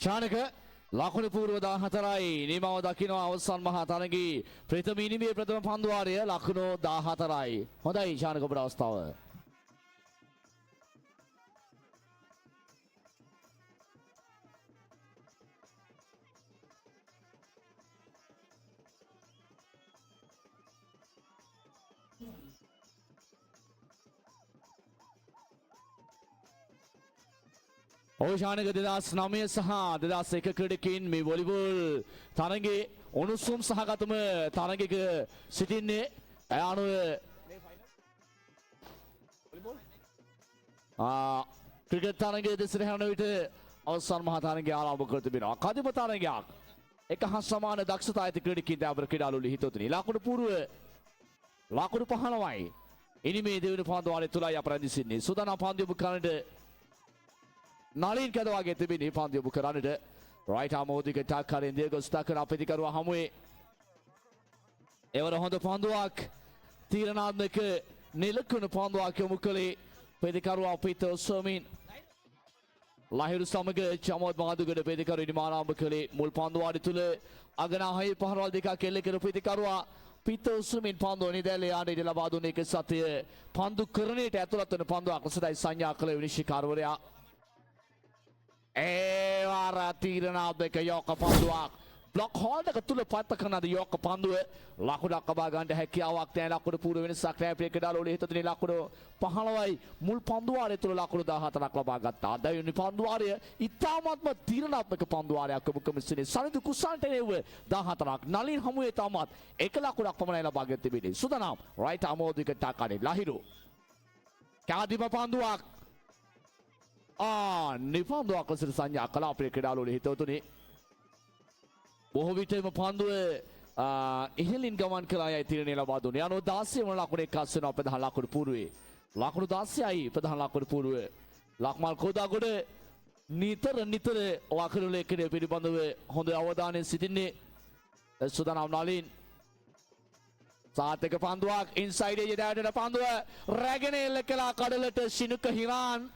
ශානක ලකුණු පූර්ව 14යි නිමව දකින්න අවසන් මහා තරගී ප්‍රථම ඉනිමේ ප්‍රථම පන්දු වාරය ලකුණු 14යි. හොඳයි ශානක ඔබට අවස්ථාව. ඕෂානක 2009 සහ 2001 ක්‍රීඩකයින් මේ වොලිබෝල් තරගයේ උණුසුම් සහගතම තරගයක සිටින්නේ අනුව ක්‍රිකට් තරගයේ දෙසට හැරෙන විට අවසන් මහා තරගය ආරම්භ කර තිබෙනවා. කදිම තරගයක් එක හා සමාන දක්ෂතා ඇති ක්‍රීඩකයින් දැවර ක්‍රීඩාලුවල හිතවතුනි. ලකුණු පූර්ව ලකුණු 15යි. ඉනිමේ දෙවන පන්දු වාරය තුලයි අප රැඳී සිටින්නේ. සුදානම් පන්දු යොමු කරන්නට නලින් කැදවාගේ තිබෙන පන්දු යොමු කරන්නට රයිට් ආම් මෝදික ටක්කරින් දියගොස් ටක්කර අපිතිකරුවා හමුවේ එවර හොඳ පන්දුවක් තීරණාත්මක නිලකුණු පන්දුවක් යොමු කළේ පෙදිකරුවා පීතර් සර්මින් ලහිරු සමග චමෝත් මහදුගඩ පෙදිකරු ඉනිම ආරම්භ කළේ මුල් පන්දු වාරය තුල අගනාහයේ පහරවල් දෙකක් එල්ල කර පෙදිකරුවා පීතර් සර්මින් පන්දුව නිදැල්ලේ ආඩ ඉඩ ලබා දුන්නේ එක සතිය පන්දු කරණයට ඇතුළත් වන පන්දුවක් ලෙසයි සංඥා කළ විනිශ්චයකාරවරයා ඒවාර තීරණාත්මක යෝක පන්දුවක් බ්ලොක් හෝල්ඩ් එක තුල පත්ත කරන යෝක පන්දුව ලකුණක් ලබා ගන්න හැකියාවක් නැහැ. ලකුණු පූර්ව වෙනසක් නැහැ. ප්‍රේක්ෂකඩාලෝලේ හිතතුනේ ලකුණු 15යි මුල් පන්දු වාරය තුල ලකුණු 14ක් ලබා ගත්තා. දෙවෙනි පන්දු වාරය ඉතාමත්ම තීරණාත්මක පන්දු වාරයක් ඔබ කමිසිනේ සනිදු කුසන්ට නෙව 14ක් නලින් හමුවේ තාමත් එක ලකුණක් පමණයි ලබා ගන්න තිබෙන්නේ. සුදානම් රයිට් ආමෝදික ටාකානේ ලහිරු කාදිම පන්දුවක් නිපන්දුවක් ලෙසට සංඥා කළා ප්‍රේක්ෂකඩාලෝලේ හිතතුනේ බොහෝ විටම පන්දුව ඉහළින් ගමන් කළා යයි තීරණය ලබා දුන්නේ. 16 වන ලකුණ එක්කස් වෙනවා ප්‍රධාන ලකුණු පූර්වයේ. ලකුණු 16යි ප්‍රධාන ලකුණු පූර්වය. ලක්මල් කෝදාගොඩ නිතර වකරු ලේඛනය පිළිබඳව හොඳ අවධානයෙන් සිටින්නේ. සුදානම් නලින් සාතක පන්දුවක් ඉන්සයිඩ් එජ් එකට පන්දුව රැගෙන එල්ල කළා කඩලට ශිනුක හිරාන්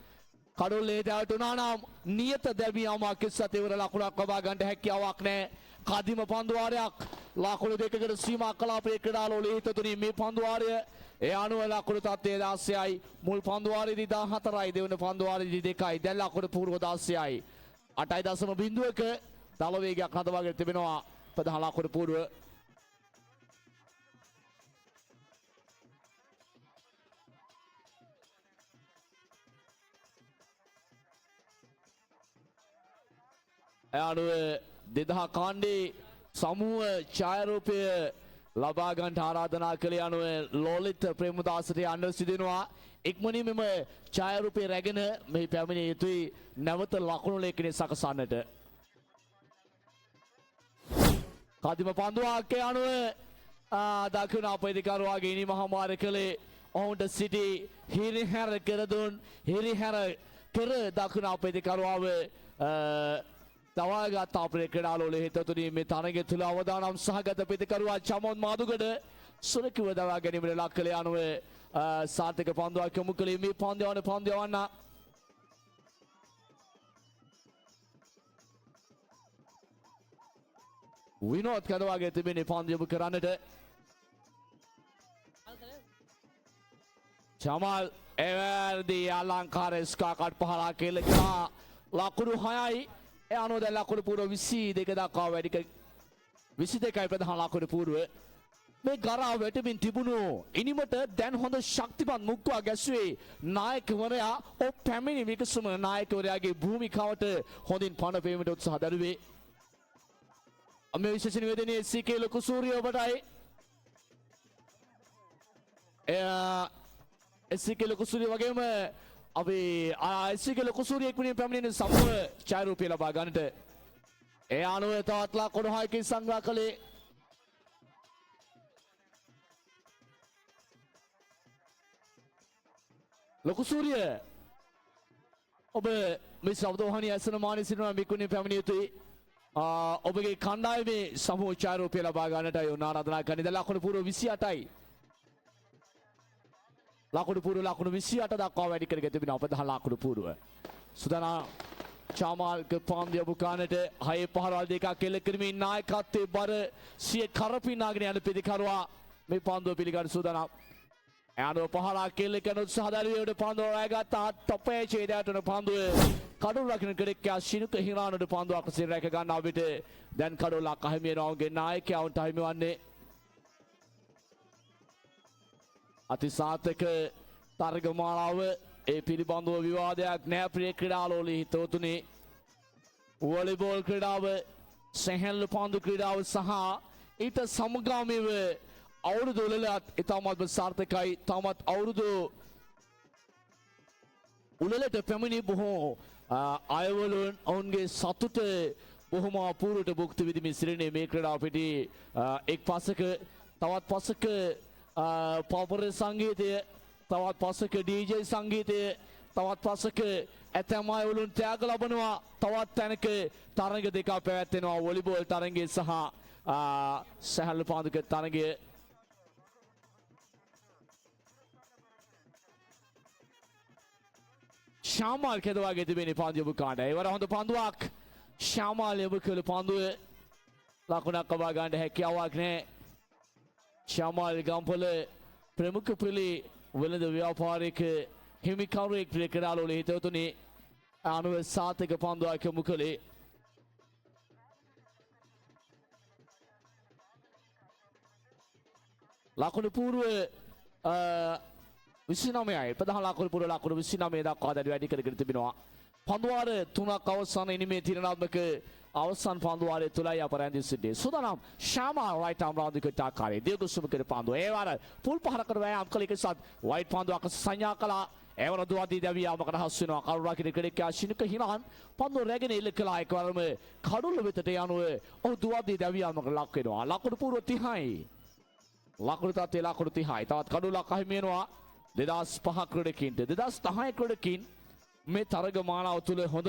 කඩොල්ලේ දැවට උනා නම් නියත දැමියාමක් ඉස්සත් ඉවර ලකුණක් ලබා ගන්න හැකියාවක් නැහැ. කදිම පන්දු වාරයක් ලකුණු දෙකකට සීමා කළා ප්‍රේක්ෂකඩාලෝලේ හිතතුනි මේ පන්දු වාරය ඒ අනුව ලකුණු තත්ත්වය 16යි මුල් පන්දු වාරයේදී 14යි දෙවන පන්දු වාරයේදී 2යි දැන් ලකුණු පූර්ව 16යි 8.0ක දල වේගයක් හදවාගෙන තිබෙනවා ප්‍රධාන ලකුණු පූර්ව. අනුව 2000 කාණ්ඩේ සමූහ ඡායාරූපය ලබා ගන්නට ආරාධනා කළ යනුව ලෝලිත් ප්‍රේමදාසට යන්න සිදෙනවා. ඉක්මනින් මෙම ඡායාරූපය රැගෙන මෙහි පැමිණිය යුතුයි නැවත ලකුණු ලේඛනය සකසන්නට. කදිම පන්දුවක් යනුව දකුණ අපේදිකරුවාගේ ඉනි මහමාර කළේ ඔවුන්ට සිටි හිරිහැර කර දුන් හිරිහැර කර දකුණ අපේදිකරුවාව තවාගත් අපේ ක්‍රීඩාලෝල හිතතුනි මේ තරගය තුළ අවදානම් සහගත පිතිකරුවා චමොන් මාදුගඩ සුරකිව දවා ගැනීමට ලක් කළ යනුව සාර්ථක පන්දුවක් යොමු කළේ මේ පන්දු යවන්න විනෝද් කඩවාගේ තිබෙන්නේ පන්දු යොමු කරන්නට ජමල් එවැරදි අලංකාර ස්කාකට් පහලා කෙල කළා ලකුණු 6යි ඒ අනුව දැන් ලකුණු පූර්ව 22 දක්වා වැඩි 22යි ප්‍රධාන ලකුණු පූර්ව මේ ගරා වැටමින් තිබුණු ඉනිමට දැන් හොඳ ශක්තිමත් මුක්වා ගැසුවේ නායකවරයා පැමිණි විකසම නායකවරයාගේ භූමිකාවට හොඳින් පණ පෙවීමට උත්සාහ දරුවේ මේ විශේෂ නිවේදනයේ සීකේ ලොකු සූර්ය ඔබටයි එස්සිකේ ලොකු සූර්ය වගේම අපි එස්සිකේ ලොකු සූර්ය එක්වනින් පැමිණෙන සමුව ඡායාරූපය ලබා ගන්නට ඒ අනුව තවත් ලකුණු 6කින් සංග්‍රහ කළේ ලොකු සූර්ය ඔබ මේ ශබ්දෝහණිය ඇසෙන මානි සිටින මිකුණින් පැමිණිය යුතුයි ඔබගේ කණ්ඩායමේ සමුහ ඡායාරූපය ලබා ගන්නටයි උන් ආරාධනා කරන්නේ. දැන් ලකුණු පූර්ව 28යි. ලකුණු පූර්ව ලකුණු 28 දක්වා වැඩි කරගෙන තිබෙනවා ප්‍රධාන ලකුණු පූර්ව. සුදානා චාමාල් ගපාන්දිය බුකානට 6 පහරවල් දෙකක් කෙල කරමින් නායකත්වයේ බර සිය කරපිනාගෙන යන පිළිකරුවා මේ පන්දුව පිළිගන්න සූදානම්. එයානෝ පහරා කෙල කරන උත්සාහ දරුවේට පන්දුව රැගත්තා තොපේ ඡේදයට යන පන්දුව කඩුල් රකින්න කෙනෙක්යා ශිනුක හිරානට පන්දුවක් සිර රැක ගන්නා විට දැන් කඩුල්ලා කහිමියනවගේ නායකයන්ට හිමිවන්නේ අතිසාර්ථක තරගමාලාව ඒ පිළිබඳව විවාදයක් නෑ ප්‍රිය ක්‍රීඩාලෝලී හිතවතුනි වොලිබෝල් ක්‍රීඩාව සැහැල්ලු පන්දු ක්‍රීඩාව සහ ඊට සමගාමීව අවුරුදු වලත් ඉතාමත් සාර්ථකයි තාමත් අවුරුදු උළෙලට පැමිණි බොහෝ අයවලුන් ඔවුන්ගේ සතුට බොහොම අපූර්වට භුක්ති විඳිමින් සිටින මේ ක්‍රීඩාව පිටි එක් පසක තවත් පසක පොපර සංගීතය තවත් පසක ඩීජේ සංගීතය තවත් පසක ඇතැම් අයවලුන් ත්‍යාග ලබනවා තවත් තැනක තරග දෙකක් පැවැත්වෙනවා වොලිබෝල් තරගය සහ සැහැල්ලු පන්දුක තරගය ශාමාල් කෙදවාගේ තිබෙන පන්දු යොමු කාණ්ඩ. ඒවර හොඳ පන්දුවක් ශාමාල් යොමු කළ පන්දුව ලකුණක් ලබා ගන්න හැකියාවක් නැහැ. ශාමාල් ගම්පොළ ප්‍රමුඛ පිළි වෙළඳ ව්‍යාපාරික හිමිකරුවෙක් ක්‍රීඩාලෝල හිතවතුනි අනුව සාර්ථක පන්දුවක් යොමු කළේ. ලකුණු පූර්ව 29යි ප්‍රධාන ලකුණු පූර්ව ලකුණු 29 දක්වා දැඩි වැඩි කරගෙන තිබෙනවා. පන්දුවාර 3ක් අවසන් ඉනිමේ තීරණාත්මක අවසන් පන්දුවාරය තුලයි අප රැඳී සිටියේ. සුදානම් ශාමාල් රයිට් ආම් රාන්දිකට ආකාරයේ දීර්ඝසුම කර පන්දුව. ඒ වර පුල් පහරකට වෑයම් කළ එකසත් වයිට් පන්දුවක් සංඥා කළා. ඒවර දුවදී දැවියාමකට හසු වෙනවා. කරුණා කිරි ක්‍රීඩකයා ශිනුක හිනාන් පන්දුව රැගෙන ඉල්ල කළා එකවරම කඩුල්ල වෙතට යනුව ඔහු දුවදී දැවියාමකට ලක් වෙනවා. ලකුණු පූර්ව 30යි. ලකුණු තත්ත්වයේ ලකුණු 30යි. තවත් කඩුල්ලක් අහිමි වෙනවා. 2005 ක්‍රීඩකින්ට 2010 ක්‍රීඩකින් මේ තරග මාලාව තුළ හොඳ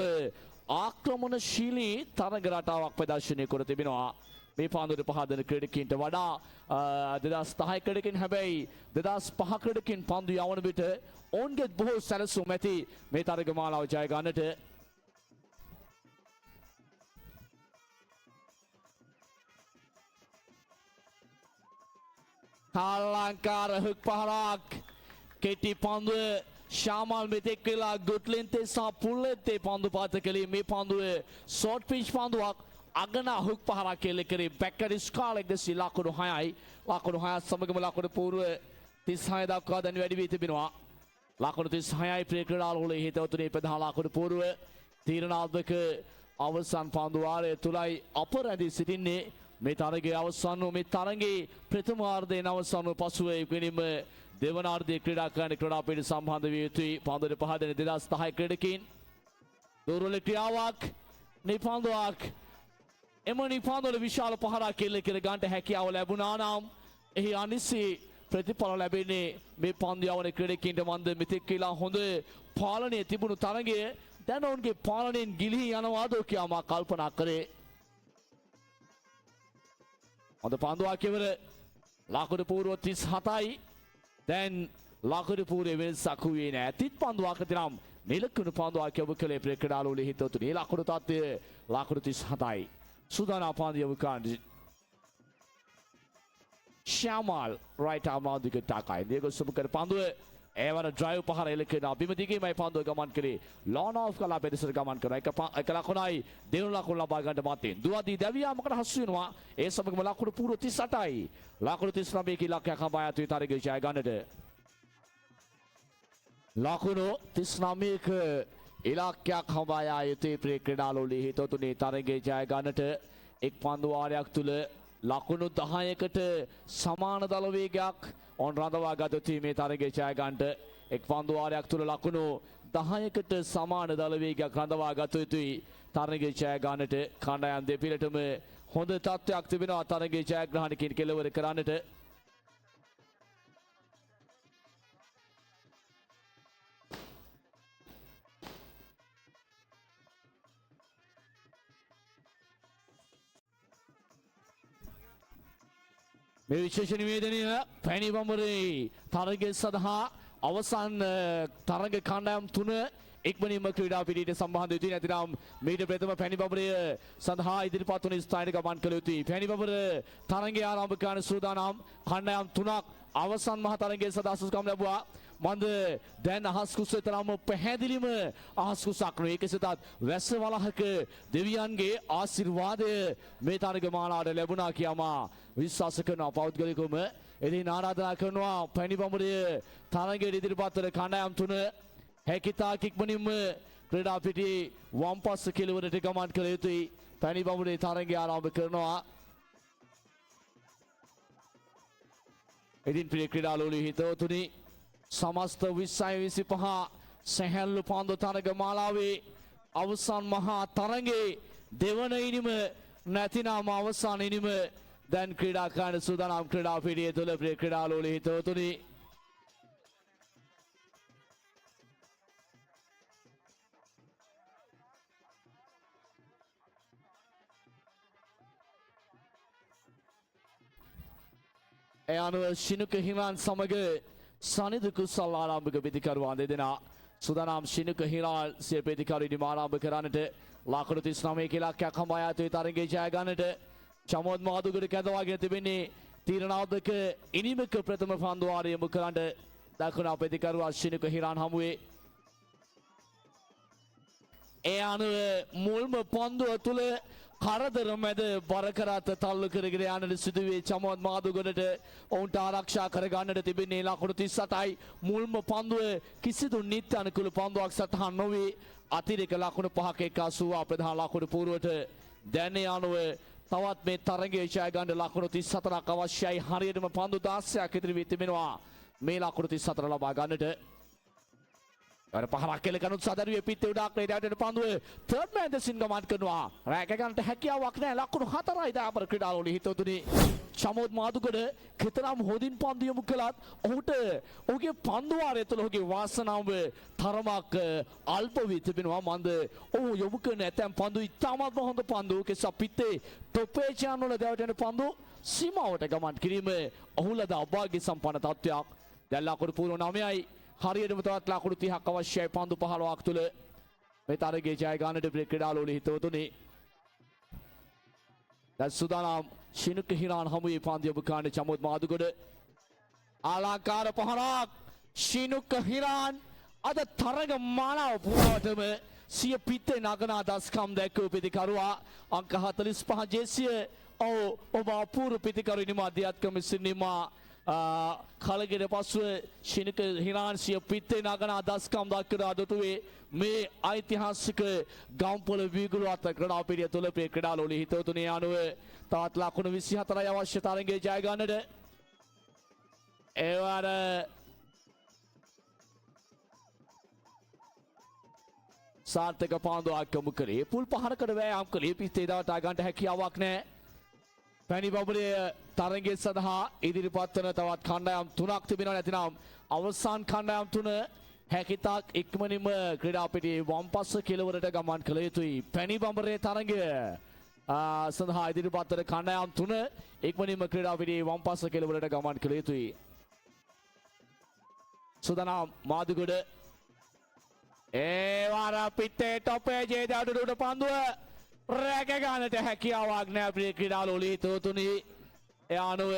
ආක්‍රමණශීලී තරග රටාවක් ප්‍රදර්ශනය කර තිබෙනවා. මේ පන්දුවට පහදන ක්‍රීඩකින්ට වඩා 2010 ක්‍රීඩකින් හැබැයි 2005 ක්‍රීඩකින් පන්දු යවන විට ඔවුන්ගේ බොහෝ සැලසුම් ඇති මේ තරග මාලාව ජය ගන්නට. අලංකාර හුක් පහරක් කෙටි පන්දුව ශාමාල් මෙතෙක් වෙලා ගුට්ලින්තේ සහ පුල්ලෙත්තේ පන්දු පාත කළේ මේ පන්දුව ෂෝට් පිච් පන්දුවක් අගනා හුක් පහරක් කෙල්ල කරේ බැක්කඩි ස්කාලෙක් දෙසි ලකුණු 6යි ලකුණු 6 සමගම ලකුණු පූර්ව 36 දක්වා දැන් වැඩි වී තිබෙනවා. ලකුණු 36යි ප්‍රිය ක්‍රීඩාලෝලේ හිතවතුනි ප්‍රධාන ලකුණු පූර්ව තීරණාත්මක අවසන් පන්දු වාරය තුලයි අප රැඳී සිටින්නේ මේ තරගයේ අවසන් වූ මේ තරගයේ ප්‍රථමාර්ධයේ අවසන් වූ පසුව එක්වෙනීම දෙවනාර්ධයේ ක්‍රීඩා කරන ක්‍රීඩාපීඨ සම්බන්ධ විය යුතුයි. පන්දුවට පහ දෙන 2010 ක්‍රීඩකයින් දුර්වල ක්‍රියාවක් නිපන්දුවක් එම නිපන්දුවල විශාල පහරක් කෙල්ල කර ගන්නට හැකියාව ලැබුණා නම් එහි අනිසි ප්‍රතිඵල ලැබෙන්නේ මේ පන්දු යවන ක්‍රීඩකයින්ට. මන්ද මෙතෙක් කියලා හොඳ පාලනය තිබුණු තරගය දැන් ඔවුන්ගේ පාලනයෙන් ගිලිහී යනවාද කියලා මා කල්පනා කරේ. හොඳ පන්දුවක් කෙවර ලකුණු පූර්ව 37යි. දැන් ලකුණු පූර්වයේ වෙනසක් වූයේ නැහැ. තිත් පන්දුවක් නම් නිලකුණු පන්දුවක් යොමු කළේ ක්‍රීඩාලුවල හිතවතුනි. ලකුණු තත්ත්වය ලකුණු 37යි. සුදානා පන්දු යොමු කරන ශ්‍යාමල් රයිට් ආම් මාදික ටාකයි. දියගොස් සුබ කර පන්දුව ඒවන ඩ්‍රයිව් පහර එලකන බිම දිගේමයි පන්දුව ගමන් කරේ. ලෝන් ඔෆ් කලා පෙදෙසට ගමන් කරන එක ලකුණයි දෙවන ලකුණ ලබා ගන්නට මතින් දුවදී දැවියාමකට හසු වෙනවා. ඒ සමගම ලකුණු පූර්ව 38යි. ලකුණු 39 කී ඉලක්කයක් හඹා යතු තරගය ජය ගන්නට. ලකුණු 39ක ඉලක්කයක් හඹා යා යුතුයි ක්‍රීඩාලුවල හිතවතුනි තරගය ජය ගන්නට. එක් පන්දු වාරයක් තුල ලකුණු 10කට සමාන දල වේගයක් ඔන් රඳවා ගත යුතුයි මේ තරගයේ ජය ගන්නට. එක් පන්දු වාරයක් තුල ලකුණු 10කට සමාන දල වේගයක් රඳවා ගත යුතුයි තරගයේ ජය ගන්නට. කණ්ඩායම් දෙපිළටම හොඳ තත්ත්වයක් තිබෙනවා තරගයේ ජයග්‍රහණකින් කෙලවර කරන්නට. මේ විශේෂ නිවේදනය පැණි බඹරේ තරගය සඳහා අවසන් තරග කණ්ඩායම් 3 ඉක්මනින්ම ක්‍රීඩා පිටියට සම්බන්ධ වෙති. නැතිනම් මීට ප්‍රථම පැණි බඹරය සඳහා ඉදිරිපත් වන ස්ථානයට ගමන් කළ යුතුයි. පැණි බඹර තරගය ආරම්භ කරන සූදානම් කණ්ඩායම් 3ක් අවසන් මහ තරගයේ සඳහා සුසුකම් ලැබුවා. මන්ද දැන් අහස් කුස තරම පැහැදිලිම අහස් කුසක් නෙවෙයි. කෙසේතත් වැස්ස වලහක දෙවියන්ගේ ආශිර්වාදය මේ තරග මාලාවට ලැබුණා කියමා විශ්වාස කරනවා. පෞද්ගලිකවම එදින ආරාධනා කරනවා පැණි බඹරය තරගයේ ඉදිරිපත් වන කණ්ඩායම් 3 හැකිතාක් ඉක්මනින්ම ක්‍රීඩා පිටියේ වම් පස්ස කෙළවරට ගමන් කළ යුතුයි. පැණි බඹරේ තරගය ආරම්භ කරනවා. ඉදින් ප්‍රිය ක්‍රීඩාලුවල හිතවතුනි සමස්ත 2025 සැහැල්ලු පන්දු තරග මාලාවේ අවසන් මහා තරගයේ දෙවන ඉනිම නැතිනම් අවසන් ඉනිම දැන් ක්‍රීඩා කරන සූදානම් ක්‍රීඩා පිටියේ තුල ප්‍රිය ක්‍රීඩාලුවල හිතවතුනි ඒ අනුව ශිනුක හිරාන් සමග සනිදු කුසල් ආරම්භක ප්‍රතිකරුවන් දෙදෙනා සූදානම්. ශිනුක හිරාන් සිය ප්‍රතිකරු ඉදිරිම ආරම්භ කරන්නට ලකුණු 39 ඉලක්කයක් හඹා යතු තරගයේ ජය ගන්නට. චමෝද් මාදුගට කැඳවාගෙන තිබෙන්නේ තීරණාත්මක ඉනිමක ප්‍රථම පන්දු වාරය යොමු කරන්නට දකුණු ප්‍රතිකරුවා ශිනුක හිරාන් හමුවේ. ඒ අනුව මුල්ම පන්දුව තුල කරදර මැද බර කරත් තල්ලු කරගෙන යන්නට සිදුවේ චමෝද් මාදුගොඩට. ඔවුන්ට ආරක්ෂා කරගන්නට තිබෙන්නේ ලකුණු 38යි. මුල්ම පන්දුව කිසිදු නිත්‍ය අනුකූල පන්දුවක් සටහන් නොවේ. අතිරේක ලකුණු 5ක එක් අසුවා ප්‍රධාන ලකුණු පූර්වට. දැන් ඒ අනුව තවත් මේ තරගයේ ජය ගන්න ලකුණු 34ක් අවශ්‍යයි. හරියටම පන්දු 16ක් ඉදිරි වී තිබෙනවා මේ ලකුණු 34 ලබා ගන්නට. අර පහරක් කෙල කනුත් සදරුවේ පිටේ උඩක් රේඩයට පන්දුව තර්ඩ් මෑන් දෙසින් ගමන් කරනවා. රැක ගන්නට හැකියාවක් නැහැ. ලකුණු 4යි දාපර ක්‍රීඩාලුවල හිතවතුනි. චමෝද් මාදුගඩ කෙතරම් හොඳින් පන්දු යොමු කළත් ඔහුට ඔහුගේ පන්දු වාරය තුළ ඔහුගේ වාසනාව තරමක් අල්ප වී තිබෙනවා. මන්ද ඔහු යොමු කරන ඇතැම් පන්දු ඉතාමත්ම හොඳ පන්දු. කෙසා පිටේ টොප් ඒජන් වල දැවටෙන පන්දු සීමාවට ගමන් කිරීම ඔහු ලද අභාග්‍ය සම්පන්න තත්ත්වයක්. දැන් ලකුණු පූර්ව 9යි. හරියටම තවත් ලකුණු 30ක් අවශ්‍යයි පන්දු 15ක් තුල මේ තරගයේ ජය ගන්නට ක්‍රීඩාලුවල හිතවතුනි. දැන් සූදානම් ශිනුක හිරාන් හමුවේ පන්දු යොමු කරන චමෝද් මාදුගොඩ. ආලංකාර පහරක් ශිනුක හිරාන් අද තරග මාලාව පුරාවටම සිය පිටේ නගනා දස්කම් දැක්වූ පිටිකරුවා. අංක 45 ජේසිය ඔබ අපූර්ව පිටිකරු ඉනිමා අධ්‍යාත්මික සිනමා කලගෙට පස්සුව ශිනක හිරාන්සිය පිත්තේ නගනා දස්කම් දක්කරා දොටුවේ මේ ඓතිහාසික ගම්පොළ වීගුරු අත ක්‍රඩාපිටිය තුළ ප්‍රේ ක්‍රඩාලෝලි හිතවතුනේ අනුව තවත් ලකුණු 24යි අවශ්‍ය තරගයේ ජය ගන්නට. ඒවර සාර්ථක පාන්දුවක් යොමු කළේ පුල් පහරකට වෑයම් කළේ පිස්තේ දවටා ගන්නට හැකියාවක් නැහැ. පැණි බබලය තරගය සඳහා ඉදිරිපත් වන තවත් කණ්ඩායම් තුනක් තිබෙනවා. නැතිනම් අවසාන කණ්ඩායම් තුන හැකිතාක් ඉක්මනින්ම ක්‍රීඩාපිටියේ වම්පස කෙළවරට ගමන් කළ යුතුයි. පැණි බඹරේ තරගය සඳහා ඉදිරිපත් වන කණ්ඩායම් තුන ඉක්මනින්ම ක්‍රීඩාපිටියේ වම්පස කෙළවරට ගමන් කළ යුතුයි. සුදනම් මාදුගොඩ ඒ වාර පිටේ ටොපේ ජේදාඩුඩ පන්දුව රැක ගන්නට හැකියාවක් නැහැ ප්‍රිය ක්‍රීඩාලෝලි හිතවතුනි. ඒ අනුව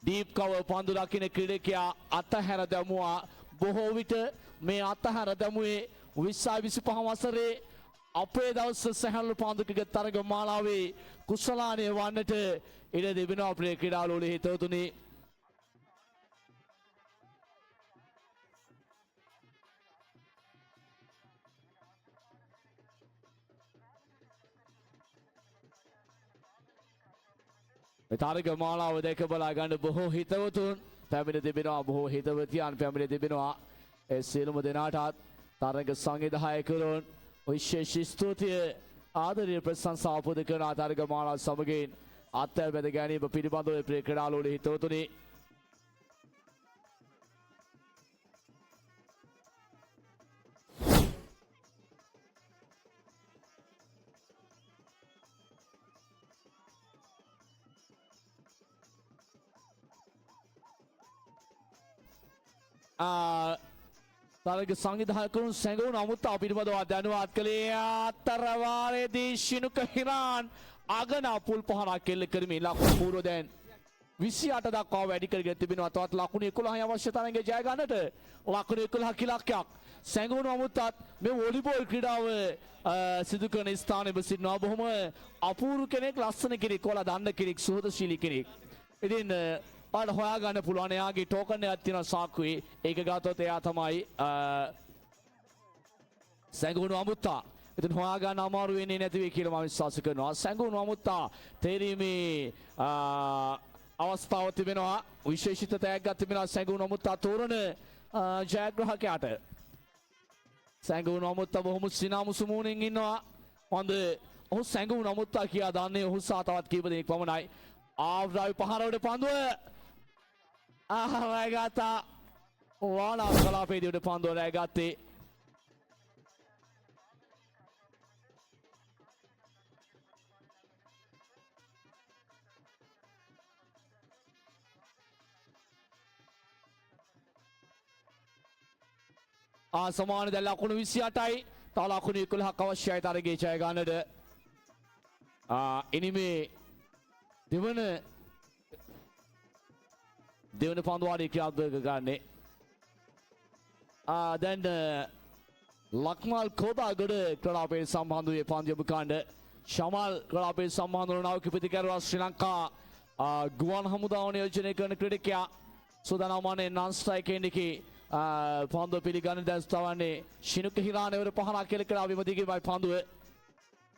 ඩීප් කවර් පන්දු රකින්න ක්‍රීඩකයා අතහැර දැමුවා. බොහෝ විට මේ අතහැර දැමුවේ 20-25 වසරේ අපේ දවස් සැහැල්ලු පන්දු ක්‍රිකට් තරග මාලාවේ කුසලානය වන්නට ඉඩ තිබෙනවා ප්‍රිය ක්‍රීඩාලෝලි හිතවතුනි. තරග මාලාව දැක බලා ගන්න බොහෝ හිතවතුන් පැමිණ තිබෙනවා. බොහෝ හිතවතියන් පැමිණ තිබෙනවා. ඒ සියලුම දෙනාටත් තරග සංවිධායකවරුන් විශේෂ ස්තුතිය ආදරය ප්‍රශංසා පුද කරන තරග මාලාව සමගින් අත්හැර බැඳ ගැනීම පිළිබඳව ප්‍රිය ක්‍රීඩාලෝලි හිතවතුනි. තරග සංවිධායකවරුන් සැඟවුණු අමුත්තා පිළිබඳව දැනුවත් කළේ අතරවාරයේදී ශිනුක හිරාන් අගනා පුල් පහරක් එල්ල කරමින් ලකුණු පූර්ව දැන් 28 දක්වා වැඩි කරගෙන තිබෙනවා. තවත් ලකුණු 11යි අවශ්‍ය තරගයේ ජය ගන්නට ලකුණු 11 ඉලක්කයක් සැඟවුණු අමුත්තත් මේ වොලිබෝල් ක්‍රීඩාව සිදු කරන ස්ථානයේ බසිනවා. බොහොම අපූර්ව කෙනෙක්, ලස්සන කෙනෙක්, ඔයාලා දන්න කෙනෙක්, සුහදශීලී කෙනෙක්. ඉතින් ඔයාලට හොයාගන්න පුළුවන් එයාගේ ටෝකන් එකක් තියෙනවා සාක්කුවේ. ඒක ගත්තොත් එයා තමයි සැඟවුණු අමුත්තා. ඉතින් හොයාගන්න අමාරු වෙන්නේ නැති වෙයි කියලා මම විශ්වාස කරනවා. සැඟවුණු අමුත්තා තේරීමේ අවස්ථාව තිබෙනවා. විශේෂිත තෑග්ගක් තිබෙනවා සැඟවුණු අමුත්තා තෝරන ජයග්‍රාහකයාට. සැඟවුණු අමුත්තා බොහොම සිනාමුසු මූණෙන් ඉන්නවා. හොඳ ඔහු සැඟවුණු අමුත්තා කියා දන්නේ ඔහු සහ තවත් කීප දෙනෙක් පමණයි. ආව්රාවි පහරවල පන්දුව රැගත්තා. වාලා කලාපේදීට පන්දුව රැගත්තේ. සමාන දැන් ලකුණු 28යි. තව ලකුණු 11ක් අවශ්‍යයි තරගයේ ජය ගන්නට. ඉනිමේ දෙවන පන්දුවාඩි ක්‍රියාත්මක ගන්නේ. දැන් ලක්මල් කෝදාගොඩ ක්‍රඩාපේ සම්බන්ධුවේ පන්දියම කාණ්ඩ ශමල් ක්‍රඩාපේ සම්බන්ධ වන නවක ප්‍රතිකරුවා ශ්‍රී ලංකා ගුවන් හමුදාව නියෝජනය කරන ක්‍රීඩකයා සූදානම්වන්නේ නන් ස්ට්‍රයිකර් එකේ පන්දුව පිළිගන්න දැන් තවන්නේ ශිනුක හිරානවර පහරක් කෙල කළා විමදිගේමයි පන්දුව.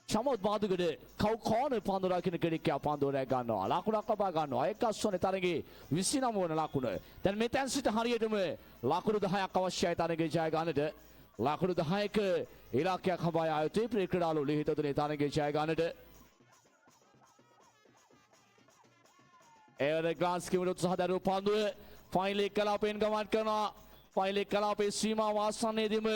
චමොත් මාදුගඩ කවුකෝන පන්දු රකින්න ක්‍රීඩකයා පන්දුව රැග ගන්නවා. ලකුණක් ලබා ගන්නවා. එකස් වන තරගයේ 29 වන ලකුණ. දැන් මෙතෙන් සිට හරියටම ලකුණු 10ක් අවශ්‍යයි තරගයේ ජය ගන්නට. ලකුණු 10ක ඉලක්කයක් හඹා යා යුතුයි ප්‍රිය ක්‍රීඩාලු හිතතුනේ තරගයේ ජය ගන්නට. එවර ග්ලාන්ස් කිව්ව උත්සාහ දරුව පන්දුව ෆයිනල් එක කලාපයෙන් ගමන් කරනවා. ෆයිනල් එක කලාපයේ සීමාව ආසන්නයේදීම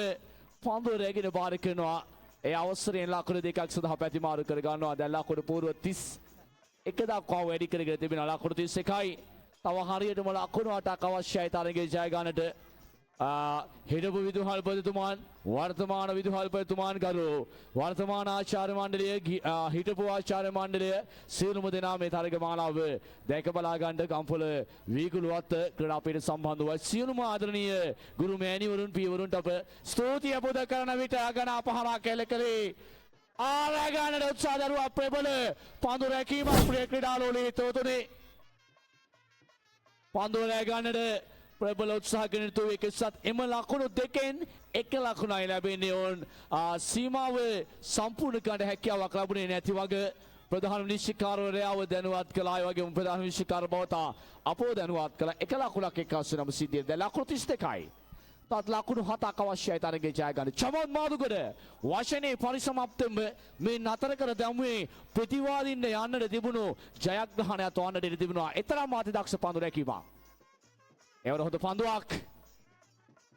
පන්දුව රැගෙන බාර කරනවා. ඒ අවසරයෙන් ලකුණු දෙකක් සඳහා පැතිමාරු කර ගන්නවා. දැන් ලකුණු පූර්ව 31 දක්වා වැඩි කරගෙන තිබෙනවා. ලකුණු 31යි. තව හරියටම ලකුණු 8ක් අවශ්‍යයි තරගයේ ජය ගන්නට. හිටපු විදුහල්පතිතුමාන් වර්තමාන විදුහල්පතිතුමාන් ගරු වර්තමාන ආචාර්ය මණ්ඩලය හිටපු ආචාර්ය මණ්ඩලය සියලුම දෙනා මේ තරග මාලාව දැක බලා ගන්න ගම්පොළ වීගුලුවත් ක්‍රීඩාපීඨ සම්බන්ධව සියලුම ආදරණීය ගුරු මෑණිවරුන් පියවරුන්ට අප ස්තුතිය පුද කරන විට අගන අපහරක් එලකලේ ආරගානට උත්සාහ දරුවා ප්‍රබල පන්දු රැකීමක් ප්‍රිය ක්‍රීඩාලෝලී හිතවතුනි. පන්දුව රැ ගන්නට ප්‍රබල උත්සාහගෙන යුතු එකසත් එම ලකුණු දෙකෙන් එක ලකුණයි ලැබෙන්නේ. ඔවුන් සීමාව සම්පූර්ණ කරන්න හැකියාවක් ලැබුණේ නැති වගේ ප්‍රධාන විනිශ්චයකාරවරයාව දැනුවත් කළා. ඒ වගේම ප්‍රධාන විනිශ්චයකාර බවට අපෝ දැනුවත් කළා. එක ලකුණක් එක්කස් වෙනම සිද්ධිය. දැන් ලකුණු 32යි. තත් ලකුණු 7ක් අවශ්‍යයි තරගයේ ජය ගන්න. චමන් මාදුගඩ වශනේ පරිසමාප්තෙම මේ නතර කර දැමුවේ ප්‍රතිවාදීන් යන්නට තිබුණු ජයග්‍රහණයක් තවන්නට ඉඩ තිබුණා. එතරම් අති දක්ෂ පන්දු රැකීමක්. එවර හොඳ පන්දුවක්.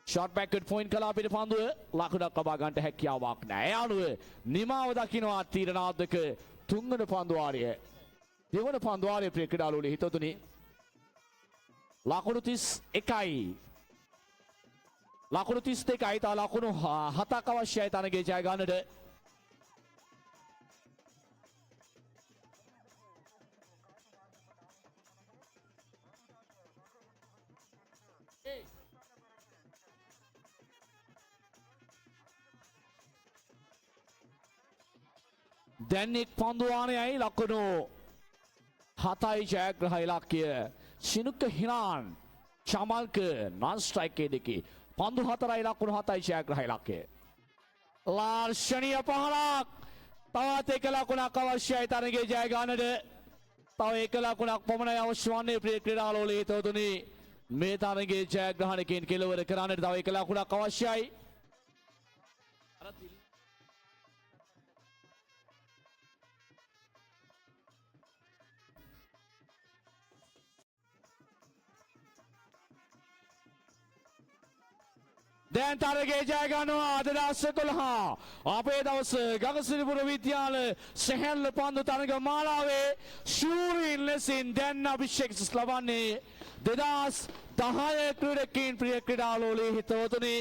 ෂොට් බෑක්වර්ඩ් පොයින්ට් කළා අපිට පන්දුව ලකුණක් ලබා ගන්නට හැකියාවක් නැහැ. ඒ අනුව නිමාව දකින්නවා තීරණාත්මක තුන්වන පන්දු වාරය. දෙවන පන්දු වාරය ප්‍රිය ක්‍රීඩාලුවනේ හිතතුනි. ලකුණු 31යි. ලකුණු 32යි. තා ලකුණු 7ක් අවශ්‍යයි තරගයේ ජය ගන්නට. දැන් එක් පන්දුවානයයි ලකුණු 7යි ජයග්‍රහ ඉලක්කය. ශිනුක හිනාන් චමල්ක නන් ස්ට්‍රයික් දෙකේ පන්දු 4යි ලකුණු 7යි ජයග්‍රහ ඉලක්කය. ලාර්ෂණීය පහරක්. තවත් එක ලකුණක් අවශ්‍යයි තරගයේ ජය ගන්නට. තව එක ලකුණක් පමණයි අවශ්‍ය වන්නේ ප්‍රිය ක්‍රීඩාලෝලී හිතවතුනි. මේ තරගයේ ජයග්‍රහණකින් කෙලවර කරන්නට තව එක ලකුණක් අවශ්‍යයි. දැන් තරගයේ ජය ගන්නවා 2011 අපේ දවස ගගසිරිපුර විද්‍යාල සැහැල්ල පන්දු තරග මාලාවේ ශූරීන් ලෙසින් දැන් අභිෂේක ලබන්නේ 2010 ක්‍රීඩකයින් ප්‍රිය ක්‍රීඩාලෝලී හිතවතුනි.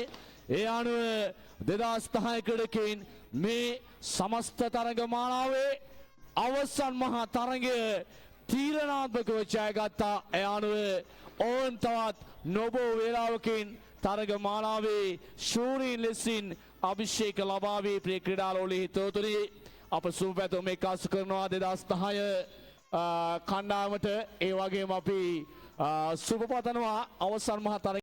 ඒ අනුව 2010 ක්‍රීඩකයින් මේ සමස්ත තරග මාලාවේ අවසන් මහා තරගය තීරණාත්මකව ජයගත්තා. ඒ අනුව ඔවුන් තවත් නොබෝ වේලාවකින් තරග මාලාවේ ශූරීන් ලෙසින් අභිෂේක ලබාවී ප්‍රිය ක්‍රීඩාලෝලී හිතවතුනි. අප සුබ පැතුම් එක්කාසු කරනවා 2010 කණ්ඩායමට. ඒ වගේම අපි සුබ පතනවා අවසන් මහා තරග